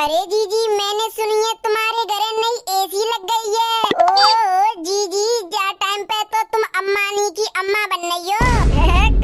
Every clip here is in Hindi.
अरे जीजी, मैंने सुनी है तुम्हारे घर नई एसी लग गई है। ओ जीजी, जा टाइम पे तो तुम अम्मानी की अम्मा बन गई हो,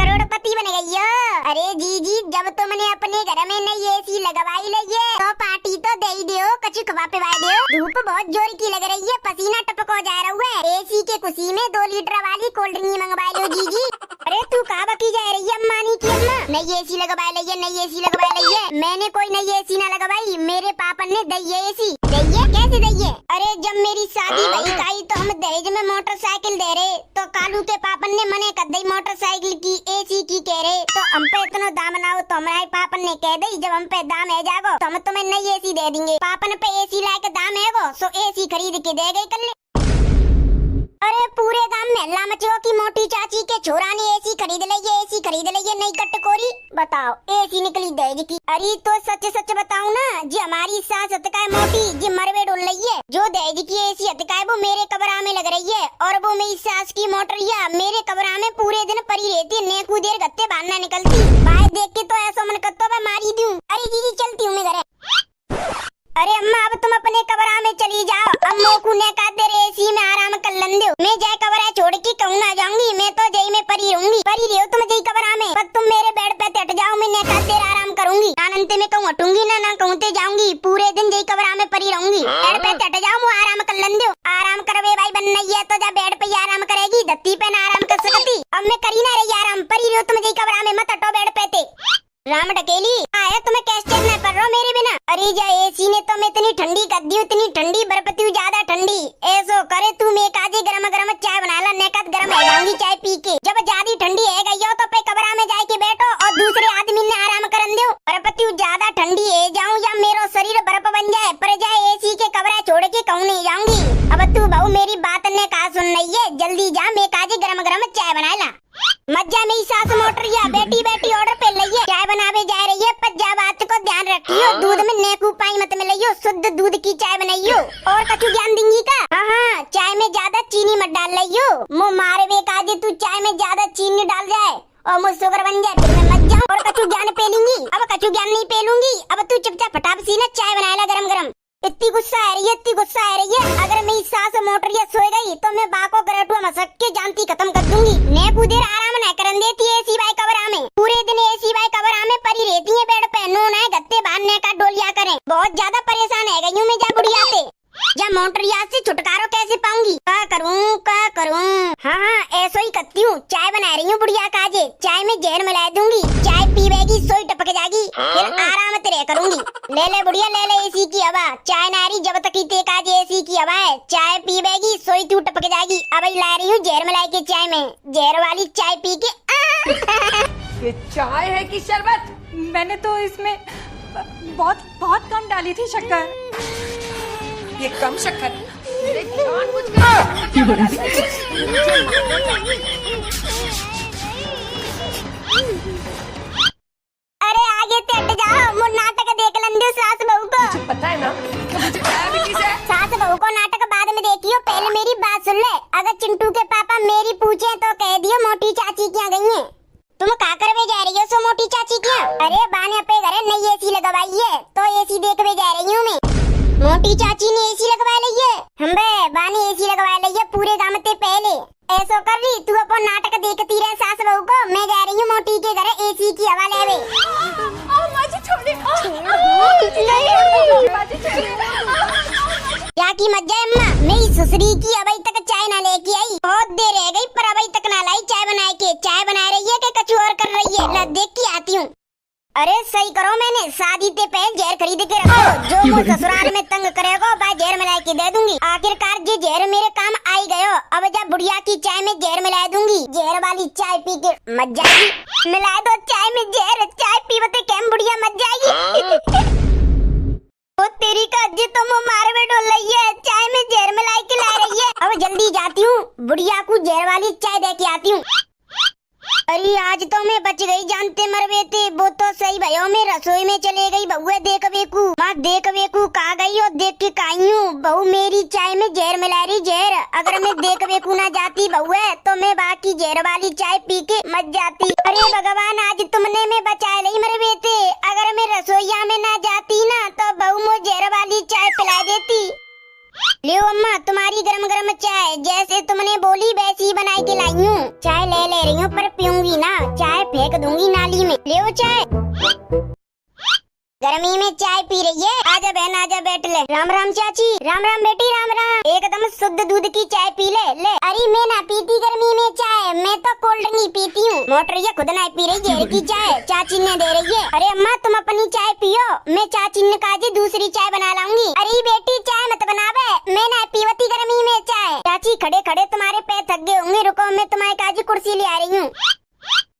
करोड़पति बन गई हो। अरे जीजी, जब तुमने अपने घर में नई एसी लगवाई लगी है तो पार्टी तो दे ही दो, कछु खवा पिवा दो। धूप बहुत जोर की लग रही है, पसीना टपक हो जा रहा है। एसी के खुशी में 2 लीटर वाली कोल्ड ड्रिंक मंगवा लो जीजी। अरे तू कहाँ बकी जा रही है अम्मानी की अम्मा? नई एसी लगवा ली है, नई एसी लगवा ली है। मैंने कोई नई एसी ना लगवाई, मेरे पापा ने दी है एसी। दी है? कैसे दी है? अरे जब मेरी शादी भई आई तो हम दहेज में मोटरसाइकिल दे रहे, तो कालू के पापा ने मने कर दी मोटरसाइकिल की, एसी की कह रहे। तो हम पे इतना दाम ना हो तो हमारे पापा ने कह दी जब हम पे दाम है जागो तो हम तुम्हें नई एसी दे देंगे। पापा ने पे एसी लाए के दाम है गो, सो एसी खरीद के दे गई कल। अरे पूरे गांव में हल्ला मचो की मोटी चाची के छोरा ने एसी खरीद ली है, एसी खरीद ली है नई कटकोरी। बताओ, एसी निकली दहेज की। अरे तो सच सच बताऊं ना जी, हमारी सास हतकाय मोटी जी मरवे डोल रही है। जो दहेज की एसी हतकाय वो मेरे कबरा में लग रही है, और वो मेरी सास की मोटरिया मेरे कबरा में पूरे दिन पड़ी रहती है, नेकू देर गत्ते बांधना निकलती। भाई देख के तो ऐसा मन करता है मारी दूं। अरे दीदी चलती हूँ मैं घर। अरे अम्मा, अब तुम अपने कबरा में चली जाओ, अम्मो को ने का तेरे एसी में आराम कर लन दो। मैं जाए कबरा छोड़ के कहूँ ना जाऊंगी, मैं तो जई में परी रहूंगी। परी रहो तुम जई कबरा में, पर तुम मेरे बेड पे हट जाओ, मैं ने का तेरे आराम करूंगी। आनंद में कहूँ हटूंगी ना कहूँते जाऊंगी, पूरे दिन जई कबरा में परी रहूंगी। बेड पे हट जाओ, मुँह आराम कर लन दो। आराम करवे भाई बन नहीं है तो जा बेड पे आराम करेगी, धत्ती पे ना आराम कर सकती। अब मैं करी ना रही आराम, परी रहो तुम जई कबरा में, मत हटो बेड पे थे। राम टकेली आया, तुम्हें कैसे न कर रहो मेरे बिना? अरे जा एसी ने तो मैं इतनी ठंडी कर दी, इतनी ठंडी बरपती ज्यादा ठंडी। ऐसो करे तू मैं काजे गरम गरम चाय बना ला, नेकत गरम हो जाऊंगी चाय पी के। जब ज्यादा ठंडी है गई हो तो पे कबरा में जाके बैठो और दूसरे आदमी ने आराम करन दो। बरपती ज्यादा ठंडी है जाऊं या मेरा शरीर बर्फ बन जाए, पर जाए एसी के कबरा छोड़ के कहूँ नहीं जाऊंगी। अब तू बहू मेरी बात ने कहा सुन रही है, जल्दी जा मैं काजे गरम गरम चाय बना ला। मज्जा मेरी सास मोटरिया बेटी बेटी ऑर्डर पे लइए, चाय बनावे जा रही है, पर जा बात को ध्यान रखियो, दूध में नेकू पाई मत मिलाइयो, शुद्ध दूध की चाय बनाइयो। और कछु ज्ञान देंगी का? हाँ, चाय में ज्यादा चीनी मत डाल लियो, मुँह मारे वे काजे तू चाय में ज्यादा चीनी डाल जाए और मुझ शुगर बन जाए, फिर मैं मत जाऊँ। और कछु ज्ञान पेलूंगी? अब कछु ज्ञान नहीं पेलूंगी, अब तू चुपचाप फटाफट सी ना चाय बनाएला गरम गरम। इतनी गुस्सा आ रही है, इतनी गुस्सा आ रही है, अगर मेरी सास मोटरिया सोए गई तो मैं बाको गरटुआ मसक के जानती खत्म कर दूंगी। नेकू देर आराम न करन देती है एसी बाई कबरा में, पूरे दिन एसी बाई कबरा में परी रहती है बेड पे, नो ना गत्ते बांधने का डोलिया करें। बहुत ज्यादा परेशान है गई हूँ मैं जा बुढ़िया से। या मोटरिया से छुटकारो कैसे पाऊंगी? क्या करूँ? हाँ ऐसा ही करती हूँ, चाय बना रही हूँ बुढ़िया काजे, चाय में जहर मिला दूंगी, चाय पीवेगी सोई टपक जाएगी, फिर आराम तेरे करूंगी। ले बुढ़िया ले एसी की हवा, चाय ना रही जब तक ते काजे एसी की हवा है, चाय पीवेगी सोई तू टपक जाएगी। अब ला रही हूँ जहर मिला के चाय में, जहर वाली चाय पी के। ये चाय है कि शरबत? मैंने तो इसमें बहुत कम डाली थी शक्कर। ये कम शक्कर है, जानबूझकर। अरे आगे ते हट जाओ, मुझ नाटक देख लंदे सास बहू को। मुझे पता है ना, मुझे डायबिटीज है। सास बहू को नाटक बाद में देखियो, पहले मेरी बात सुन ले। अगर चिंटू के पापा मेरी पूछे तो कह दियो मोटी चाची क्या गई है। तुम का करवे जा रही हो सो मोटी चाची क्या? अरे बाने पे घरे नई एसी लगवाई है तो एसी देखवे जा रही हूँ मैं। मोटी चाची ने एसी लगवा ली है, हम बाने एसी लगवा ली है पूरे गांव ते पहले। ऐसा कर रही तू अपन नाटक देखती रहे सास बहू को, मैं जा रही हूँ मोटी के घर एसी की हवा लेवे। क्या की मज्जा है अम्मा, मेरी ससुरी की अभी तक चाय ना लेके आई, बहुत देर रह गई पर अभी तक ना लाई चाय बनाए के। चाय बना रही है कि कछु और कर रही है, ला देख के आती हूँ। अरे सही करो, मैंने शादी ते पहले जहर खरीद के रखो, जो वो ससुराल में तंग करेगा वह जहर मिला के दे दूंगी। आखिरकार जो जहर मेरे काम आई गयो, अब जब बुढ़िया की चाय में जहर मिला दूंगी, जहर वाली चाय पी के मत जाएगी। मिला दो चाय में जहर, चाय पीवते कैम बुढ़िया मत जाएगी। ओ तेरी का जी तो मुँह मारे में डोल रही है, चाय में जहर मिला के ला रही है। अब जल्दी जाती हूँ, बुढ़िया को जहर वाली चाय दे के आती हूँ। अरे आज तो मैं बच गई, जानते मरवे थे। वो तो सही भयो, मैं रसोई में चले गई। बहुए देख बेकू, माँ देख बेकू कहा गई और देख के काई हूँ। बहू मेरी चाय में जहर मिला रही, जहर। अगर मैं देख बेकू ना जाती बहुए तो मैं बाकी जहर वाली चाय पी के मर जाती। अरे भगवान, आज तुमने मैं बचा ली मरवे थे। अगर मैं रसोईया में ना जाती ना तो बहू मुझे जहर वाली चाय पिला देती। लियो अम्मा तुम्हारी गरम गरम चाय, जैसे तुमने बोली वैसी ही बनाई के लाई हूँ। चाय ले रही हूँ पर पीऊंगी ना, चाय फेंक दूंगी नाली में। लियो चाय। गर्मी में चाय पी रही है, आजा बहन आजा बैठ ले। राम राम चाची। राम राम बेटी राम राम। एकदम शुद्ध दूध की चाय पी ले। ले अरे मैं ना पीती गर्मी में चाय, मैं तो कोल्ड नहीं पीती हूँ। मोटरिया खुद ना पी रही जहर की चाय, चाची ने दे रही है। अरे अम्मा तुम अपनी चाय पियो, मैं चाची ने कहा दूसरी चाय बना लाऊंगी। अरे बेटी चाय मत बनावे, मैं ना पीवती गर्मी में चाय। चाची खड़े खड़े तुम्हारे पैर थक गए होंगे, रुको मैं तुम्हारे काजी कुर्सी ले आ रही हूँ।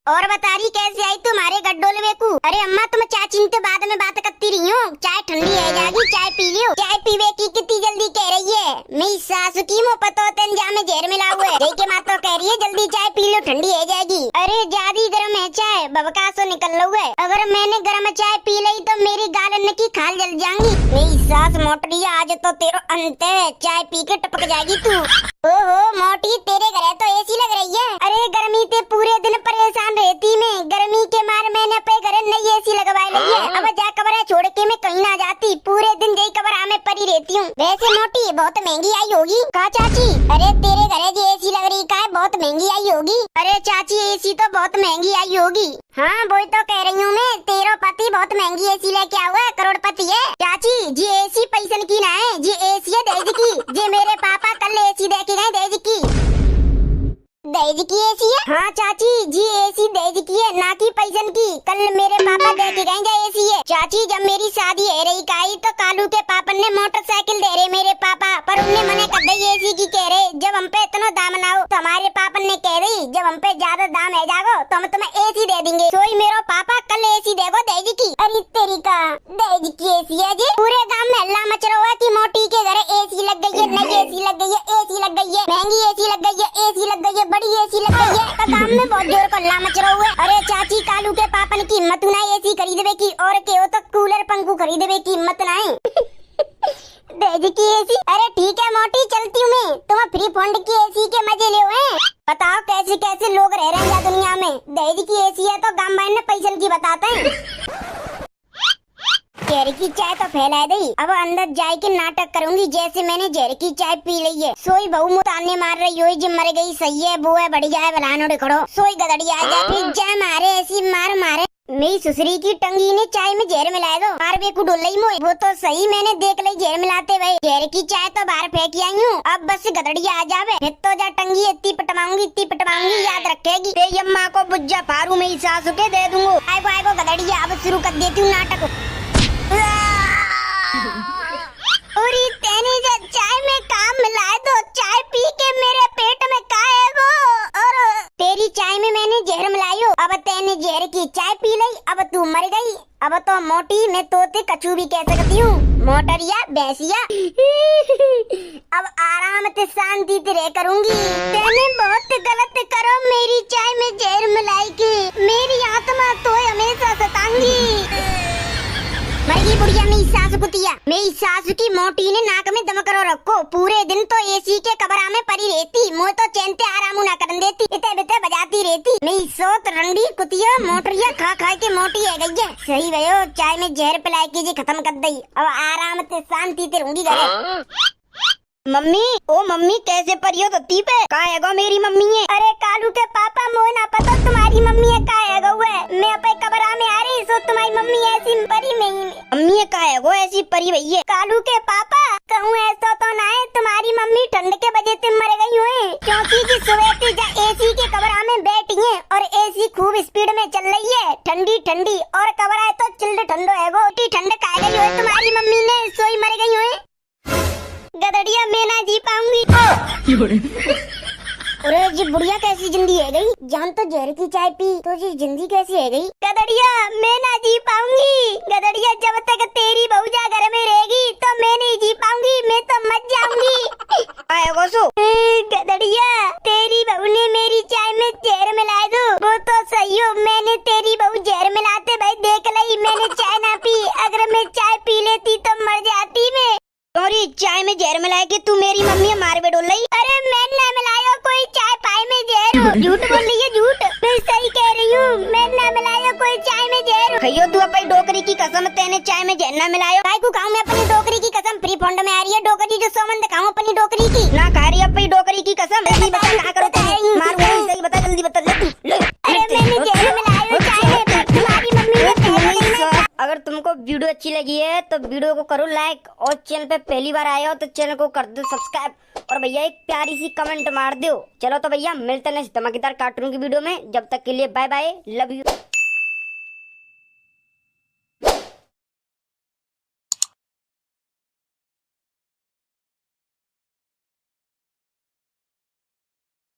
और बता रही कैसे आई तुम्हारे गड्ढोल में को? अरे अम्मा तुम चाची तो बाद में बात करती रही हो, चाय ठंडी है जाएगी, चाय पी लियो। चाय पीवे की कितनी जल्दी कह रही है? मेरी सासू की मुँह पतो तेंजा में जहर मिला हुआ है। के माँ तो कह रही है जल्दी चाय पी लो, ठंडी है जाएगी। अरे ज्यादा गर्म है चाय, बबका सो निकल लो है। अगर मैंने गर्म चाय पी ली तो मेरी गालन की खाल जल जाएंगी। मेरी सास मोटरी आज तो तेरा अंत है, चाय पी के टपक जाएगी तू। ओहो मोटी तेरे घर तो एसी लग रही है। अरे गर्मी से पूरे दिन परेशान रहती मैं, गर्मी के मार मैंने अपने घर नई एसी लगवाई ली है। अब जा कमरा छोड़ के मैं कहीं ना जाती, पूरे दिन यही कमरा में पड़ी रहती हूँ। वैसे मोटी बहुत महंगी आई होगी। कहा चाची? अरे तेरे घर जो एसी लग रही का बहुत महंगी आई होगी। अरे चाची एसी तो बहुत महंगी आई होगी। हाँ वही तो कह रही हूँ मैं, तेरा पति बहुत महंगी एसी लेके आया है, करोड़पति है। चाची जी एसी पैसन की ना है, जी एसी है दहेज की। जी मेरे पापा कल एसी देके गए दहेज की। दहेज की एसी है? हाँ चाची जी एसी दहेज की है, ना की पैसन की। कल मेरे पापा देके गए एसी है। चाची जब मेरी शादी है रही काई तो कालू के पापा ने मोटरसाइकिल दे रहे मेरे पापा, पर उन्हें मने कर दी एसी की कह रहे। जब हम पे इतना दाम ना हो तो हमारे पापा ने कह रही जब हम पे ज्यादा दाम है जागो तो हम तुम्हें एसी दे देंगे। सोई मेरे पापा कल एसी देगो दहेज की। अरे तेरी का दहेज की एसी है जी? पूरे गाँव में हल्ला मच रहा है की मोटी के घर एसी लग गई है, नई एसी लग गई है, एसी लग गई है, महंगी एसी लग गई है, एसी लग गई है, बड़ी एसी लग गई है। तो गाँव में बहुत जोर कल्ला मच रहा है। अरे चाची कालू के पापन की हिम्मत ना एसी खरीदवे की, और के हो तो कूलर पंखू खरीदवे की हिम्मत ना है। दहेज की एसी? अरे ठीक है मोटी चलती हूँ मैं, तुम फ्री फंड की एसी के मजे ले हैं। बताओ कैसे कैसे लोग रह रहे हैं दुनिया में। दहेज की एसी है तो गाँव में पैसन की बताते हैं। जहर की चाय तो फैला दी, अब अंदर जाए के नाटक करूंगी जैसे मैंने जहर की चाय पी ली है। सोई बहू मुताने मार रही हो जिम मर गई, सही है वो है बढ़िया है बलानो खड़ो। सोई गदड़ी आ जाए फिर जाए मारे ऐसी मार मारे। मेरी सुसरी की टंगी ने चाय में जहर मिला दो, मार बेकू डोल रही मोई। वो तो सही मैंने देख ली जहर मिलाते भाई। जहर की चाय तो बाहर फेंक आई हूँ, अब बस गदड़ी आ जावे फिर तो जा टंगी इतनी पटवाऊंगी याद रखेगी। तेरी अम्मा को बुज्जा फारू मेरी सासू के दे दूंगा। आएगो गदड़ी अब शुरू कर देती हूँ नाटक। अरे तेने जो चाय में काम मिलाए दो, चाय पी के मेरे पेट में काएगो। और तेरी चाय में मैंने जहर मिलाई हो, अब तेने जहर की चाय पी ली, अब तू मर गई। अब तो मोटी मैं तोते कछू भी कह सकती हूँ, मोटरिया भैंसिया। अब आराम से शांति से रह करूँगी। तेने बहुत गलत करो मेरी चाय में जहर मिलाई की, मेरी आत्मा तो हमेशा सताऊंगी। मरगी बुढ़िया मेरी सासू कुतिया, मेरी सासू की मोटी ने नाक में दम करो रखो। पूरे दिन तो एसी के कमरा में पड़ी रहती, मुँह तो चैनते आराम ना करन देती, इते बिते बजाती रहती। मेरी सोत रंडी कुतिया मोटरिया खा खा के मोटी है गई है। सही भयो चाय में जहर पिलाई की खत्म कर दी, अब आराम से शांति से रहूंगी घरे। मम्मी ओ मम्मी कैसे परियो धरती पे? कहाँ है गो मेरी मम्मी है? अरे कालू के पापा मोह ना पता तुम्हारी मम्मी है कहाँ है गो है? मैं अपने कमरा में आ रही सो तुम्हारी मम्मी ऐसी परी नहीं। मम्मी है कहाँ है गो ऐसी परी भैया? कालू के पापा कहूँ ऐसा तो ना है, तुम्हारी मम्मी ठंड के वजह से मर गई हुई, क्योंकि जी सुबह से एसी के कमरा में बैठी है और एसी खूब स्पीड में चल रही है, ठंडी ठंडी, और कमरा है तो चिल्ड ठंडो है गो। ठंड कह गई हो तुम्हारी मम्मी ने, सोई मर गई हुई। गदड़िया मैं ना जी पाऊंगी। अरे जी बुढ़िया कैसी जिंदगी है गई, जान तो जहर की चाय पी तो जी जिंदगी कैसी है गई। गदड़िया मैं ना जी पाऊंगी, गदड़िया जब तक तेरी बहुजा घर में रहेगी तो मैं नहीं जी पाऊंगी, मैं तो मर जाऊंगी। गदड़िया तेरी बहू ने मेरी चाय में जहर मिला दो, वो तो झूठ बोल रही है, झूठ। मैं सही कह रही हूँ, मैं ना मिलाया कोई चाय में जहर। खइयो तू अपनी डोकरी की कसम, तेने चाय में जहर ना मिलायो। काय को खाऊं मैं अपनी डोकरी की कसम? फ्री फंड में आ रही है डोकरी, जो सोमन दिखाऊं अपनी डोकरी की। ना खा रही अपनी डोकरी की कसम। जल्दी बता क्या करो तुम? मार वही सही बता, जल्दी बता ले तू। ले अरे मैंने जहर मिलाया चाय में, तुम्हारी मम्मी ने कहा। अगर तुमको वीडियो अच्छी लगी है तो वीडियो को करो लाइक, और चैनल पे पहली बार आए हो तो चैनल को कर दो सब्सक्राइब, और भैया एक प्यारी सी कमेंट मार दो। चलो तो भैया मिलते हैं नेक्स्ट धमाकेदार कार्टून की वीडियो में, जब तक के लिए बाय बाय, लव यू।